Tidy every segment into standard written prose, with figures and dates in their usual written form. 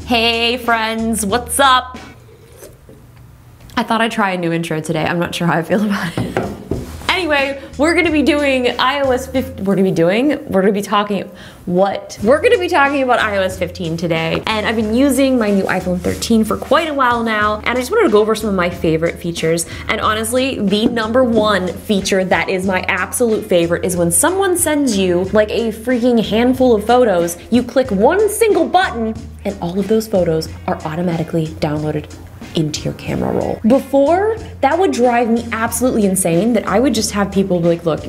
Hey friends, what's up? I thought I'd try a new intro today. I'm not sure how I feel about it. Anyway, we're gonna be doing iOS 15. We're gonna be talking about iOS 15 today. And I've been using my new iPhone 13 for quite a while now, and I just wanted to go over some of my favorite features. And honestly, the #1 feature that is my absolute favorite is when someone sends you like a freaking handful of photos, you click one single button, and all of those photos are automatically downloaded into your camera roll. Before, that would drive me absolutely insane that I would just have people be like, look,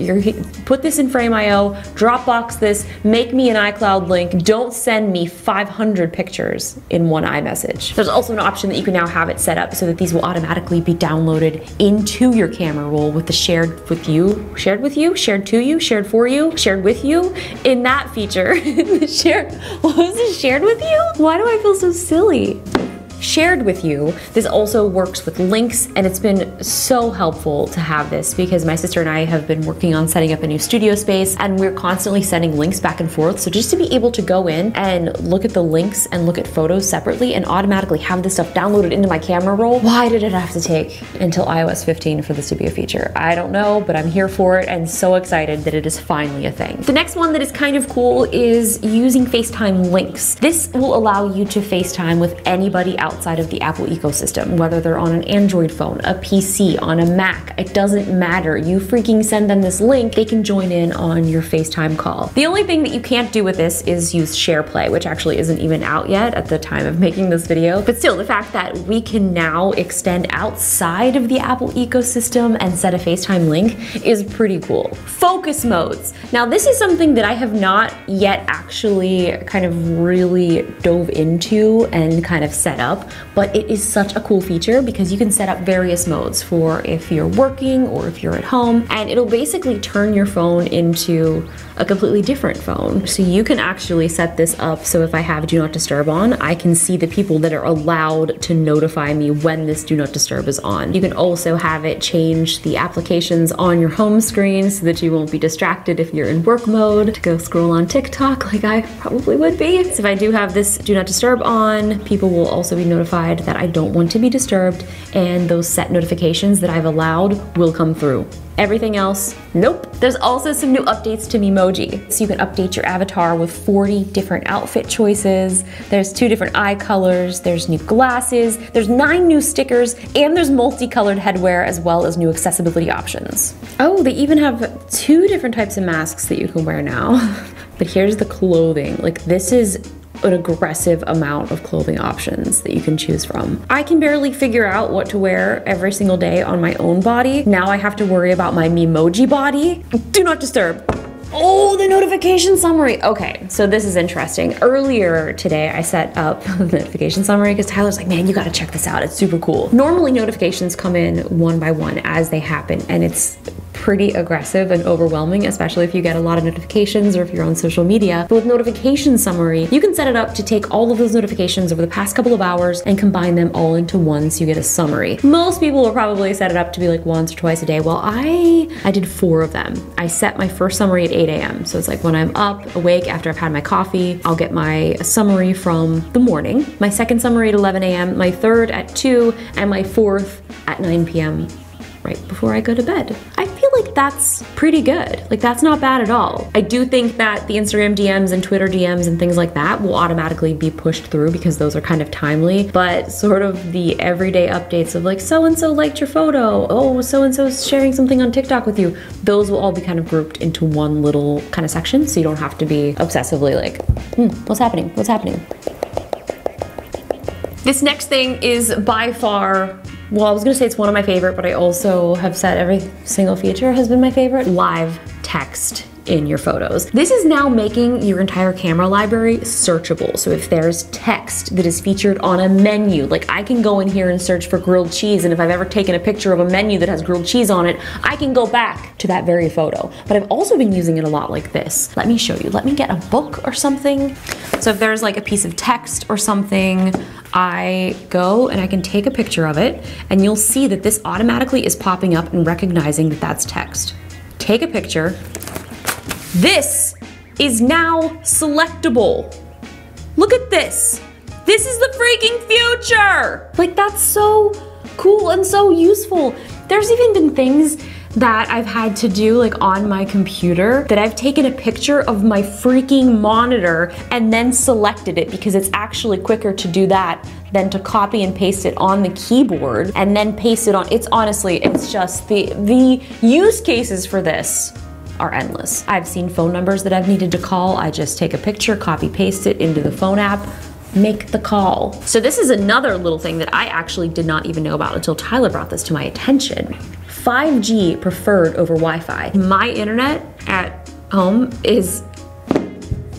put this in Frame.io, Dropbox this, make me an iCloud link, don't send me 500 pictures in one iMessage. There's also an option that you can now have it set up so that these will automatically be downloaded into your camera roll with the shared for you, in that feature. What was it, shared with you? Why do I feel so silly? Shared with you. This also works with links, and it's been so helpful to have this because my sister and I have been working on setting up a new studio space, and we're constantly sending links back and forth. So just to be able to go in and look at the links and look at photos separately and automatically have this stuff downloaded into my camera roll, why did it have to take until iOS 15 for this to be a feature? I don't know, but I'm here for it and so excited that it is finally a thing. The next one that is kind of cool is using FaceTime links. This will allow you to FaceTime with anybody outside of the Apple ecosystem, whether they're on an Android phone, a PC, on a Mac, it doesn't matter. You freaking send them this link, they can join in on your FaceTime call. The only thing that you can't do with this is use SharePlay, which actually isn't even out yet at the time of making this video. But still, the fact that we can now extend outside of the Apple ecosystem and set a FaceTime link is pretty cool. Focus modes. Now, this is something that I have not yet actually kind of really dove into and kind of set up, but it is such a cool feature because you can set up various modes for if you're working or if you're at home, and it'll basically turn your phone into a completely different phone. So you can actually set this up so if I have Do Not Disturb on, I can see the people that are allowed to notify me when this Do Not Disturb is on. You can also have it change the applications on your home screen so that you won't be distracted if you're in work mode to go scroll on TikTok like I probably would be. So if I do have this Do Not Disturb on, people will also be notified that I don't want to be disturbed, and those set notifications that I've allowed will come through. Everything else, nope. There's also some new updates to Memoji. So you can update your avatar with 40 different outfit choices. There's 2 different eye colors, there's new glasses, there's 9 new stickers, and there's multicolored headwear as well as new accessibility options. Oh, they even have 2 different types of masks that you can wear now. But here's the clothing. Like, this is an aggressive amount of clothing options that you can choose from. I can barely figure out what to wear every single day on my own body. Now I have to worry about my Memoji body. Do not disturb. Oh, the notification summary. Okay, so this is interesting. Earlier today, I set up the notification summary because Tyler's like, man, you gotta check this out. It's super cool. Normally notifications come in one by one as they happen, and it's pretty aggressive and overwhelming, especially if you get a lot of notifications or if you're on social media. But with notification summary, you can set it up to take all of those notifications over the past couple of hours and combine them all into one so you get a summary. Most people will probably set it up to be like once or twice a day. Well, I did 4 of them. I set my first summary at 8 a.m. So it's like when I'm up, awake, after I've had my coffee, I'll get my summary from the morning, my second summary at 11 a.m., my third at 2, and my fourth at 9 p.m. right before I go to bed. I feel like that's pretty good. Like, that's not bad at all. I do think that the Instagram DMs and Twitter DMs and things like that will automatically be pushed through because those are kind of timely, but sort of the everyday updates of like, so-and-so liked your photo, oh, so-and-so's sharing something on TikTok with you, those will all be kind of grouped into one little kind of section, so you don't have to be obsessively like, what's happening, what's happening? This next thing is by far, well, I was gonna say it's one of my favorite, but I also have said every single feature has been my favorite. Live text in your photos. This is now making your entire camera library searchable. So if there's text that is featured on a menu, like I can go in here and search for grilled cheese, and if I've ever taken a picture of a menu that has grilled cheese on it, I can go back to that very photo. But I've also been using it a lot like this. Let me show you. Let me get a book or something. So if there's like a piece of text or something, I go and I can take a picture of it, and you'll see that this automatically is popping up and recognizing that that's text. Take a picture. This is now selectable. Look at this. This is the freaking future! Like, that's so cool and so useful. There's even been things that I've had to do like on my computer that I've taken a picture of my freaking monitor and then selected it because it's actually quicker to do that than to copy and paste it on the keyboard and then paste it on. It's honestly, it's just the use cases for this are endless. I've seen phone numbers that I've needed to call. I just take a picture, copy paste it into the phone app, make the call. So this is another little thing that I actually did not even know about until Tyler brought this to my attention. 5G preferred over Wi-Fi. My internet at home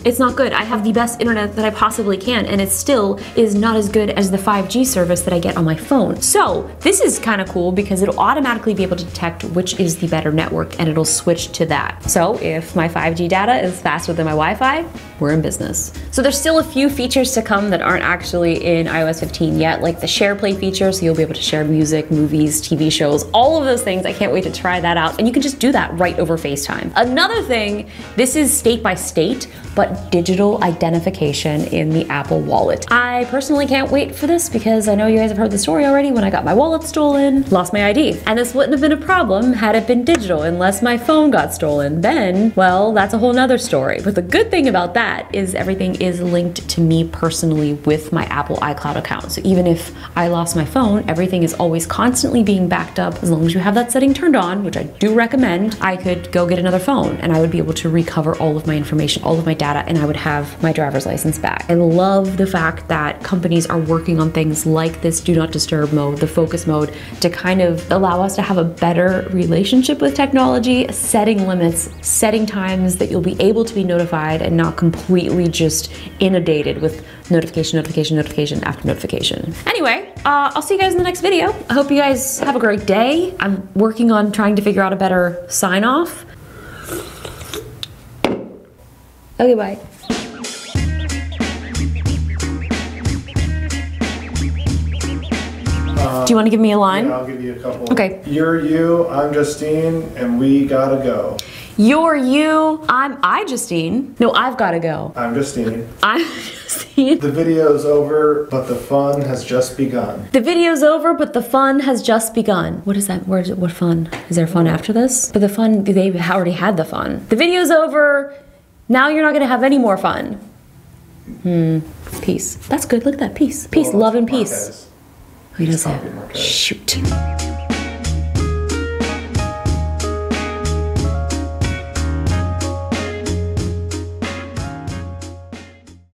it's not good. I have the best internet that I possibly can, and it still is not as good as the 5G service that I get on my phone. So this is kind of cool because it'll automatically be able to detect which is the better network and it'll switch to that. So if my 5G data is faster than my Wi-Fi, we're in business. So there's still a few features to come that aren't actually in iOS 15 yet, like the share play feature, so you'll be able to share music, movies, TV shows, all of those things. I can't wait to try that out, and you can just do that right over FaceTime. Another thing, this is state by state, but digital identification in the Apple Wallet. I personally can't wait for this because I know you guys have heard the story already when I got my wallet stolen, lost my ID. And this wouldn't have been a problem had it been digital unless my phone got stolen. Then, well, that's a whole nother story. But the good thing about that is everything is linked to me personally with my Apple iCloud account. So even if I lost my phone, everything is always constantly being backed up. As long as you have that setting turned on, which I do recommend, I could go get another phone and I would be able to recover all of my information, all of my data, and I would have my driver's license back. I love the fact that companies are working on things like this do not disturb mode, the focus mode, to kind of allow us to have a better relationship with technology, setting limits, setting times that you'll be able to be notified and not completely just inundated with notification, notification, notification after notification. Anyway, I'll see you guys in the next video. I hope you guys have a great day. I'm working on trying to figure out a better sign off. Okay, bye. Do you want to give me a line? Yeah, I'll give you a couple. Okay. You're you, I'm Justine, and we gotta go. You're you, I'm iJustine. No, I've gotta go. I'm Justine. I'm Justine. The video's over, but the fun has just begun. The video's over, but the fun has just begun. What is that? What fun? Is there fun after this? But the fun, they already had the fun. The video's over, now you're not gonna have any more fun. Peace. That's good, look at that, peace. Peace, love and peace. Marquez. Who does that? Shoot.